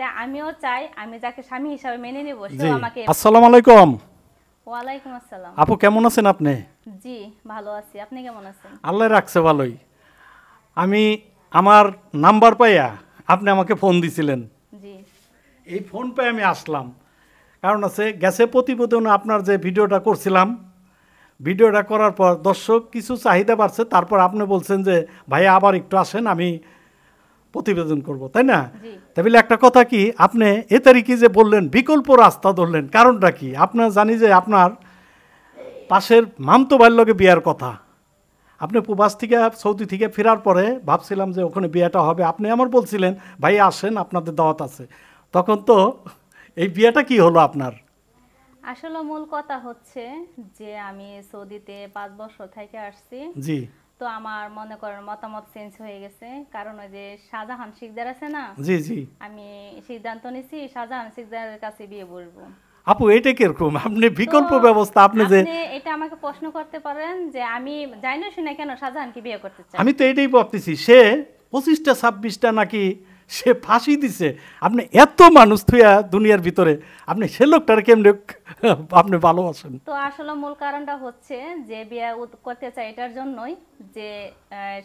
তা আমিও চাই আমি যাকে স্বামী হিসাবে মেনে নেব সে আমাকে। আসসালামু আলাইকুম। ওয়ালাইকুম আসসালাম। আপু কেমন আছেন আপনি? জি ভালো আছি, আপনি কেমন আছেন? আল্লাহ রাখছে ভালোই। আমি আমার নাম্বার পাইয়া আপনি আমাকে ফোন দিছিলেন। জি। এই ফোন পেয়ে আমি আসলাম, কারণ আছে গ্যাসে প্রতিবেদনে আপনার যে ভিডিওটা করছিলাম, ভিডিওটা করার পর দর্শক কিছু চাহিদা বাড়ছে, তারপর আপনি বলছেন যে ভাই আবার একটু আসেন আমি প্রতিবেদন করব, তাই না? তাহলে একটা কথা কি, আপনি এ তারিখে যে বললেন বিকল্প রাস্তা ধরলেন, কারণটা কি? আপনার জানি যে আপনার পাশের মামতো বাল্যকে বিয়ার কথা, আপনি প্রবাস থেকে সৌদি থেকে ফেরার পরে ভাবছিলাম যে ওখানে বিয়েটা হবে, আপনি আমার বলছিলেন ভাই আসেন আপনাদের দাওয়াত আছে, তখন তো এই বিয়েটা কি হলো আপনার? আসলে মূল কথা হচ্ছে যে আমি সৌদিতে 5 বছর থেকে আসছি। জি। তো আমার মনে করেন মতামত চেঞ্জ হয়ে গেছে, কারণ ওই যে শাহজাহান শিকদার আছে না, জি জি, আমি সিদ্ধান্ত নিয়েছি শাহজাহান শিকদারের কাছে বিয়ে বলবো। আপু এটা কিরকম আপনি বিকল্প ব্যবস্থা, আপনি যে এটা আমাকে প্রশ্ন করতে পারেন যে আমি জানি না শুনে কেন শাহজাহানকে বিয়ে করতে চাই। আমি তো এটাই ভাবতেছি, সে 25টা 26টা নাকি সে ফাঁসি দিছে, আপনি এত মানুষ থুয়া দুনিয়ার ভিতরে আপনি সে লোকটার কেমনে আপনি ভালোবাসেন? তো আসলে মূল কারণটা হচ্ছে যে বিয়ে করতে চাই এটার জন্যই যে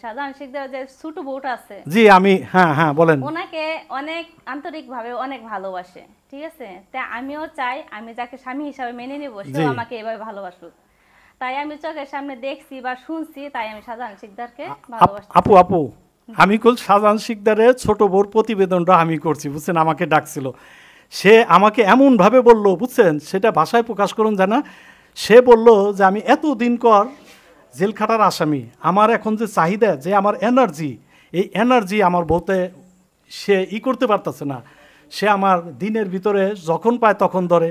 শাহজাহান শিকদার যে ছোট বউটা আছে, জি আমি হ্যাঁ হ্যাঁ বলেন, ওনাকে অনেক আন্তরিকভাবে অনেক ভালোবাসে, ঠিক আছে? তাই আমিও চাই আমি যাকে স্বামী হিসাবে মেনে নেব সে আমাকে এভাবে ভালোবাসুক। তাই আমি চোখের সামনে দেখছি বা শুনছি, তাই আমি শাহজাহান শিকদারকে ভালোবাসি। আপু আপু আমি কল শাহজাহান শিকদারের ছোট বউর প্রতিবেদনটা আমি করছি, বুঝছেন? আমাকে ডাকছিল, সে আমাকে এমনভাবে বলল, বুঝছেন, সেটা ভাষায় প্রকাশ করুন জানা। সে বলল যে আমি এতদিন কর জেল খাটার আসামি, আমার এখন যে চাহিদা, যে আমার এনার্জি, এই এনার্জি আমার বউতে সে করতে পারতেছে না। সে আমার দিনের ভিতরে যখন পায় তখন ধরে,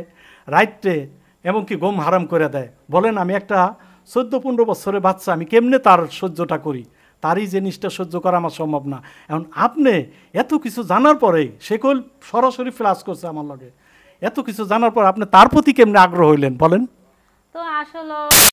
রাইটে এমনকি ঘুম হারাম করে দেয়। বলেন আমি একটা 14-15 বছরের বাচ্চা, আমি কেমনে তার সহ্যটা করি? তারই জিনিসটা সহ্য করা আমার সম্ভব না। এখন আপনি এত কিছু জানার পরে, সে কল সরাসরি ফ্লাশ করছে আমার লগে, এত কিছু জানার পর আপনি তার প্রতি কেমনে আগ্রহ হইলেন বলেন? তো আসলে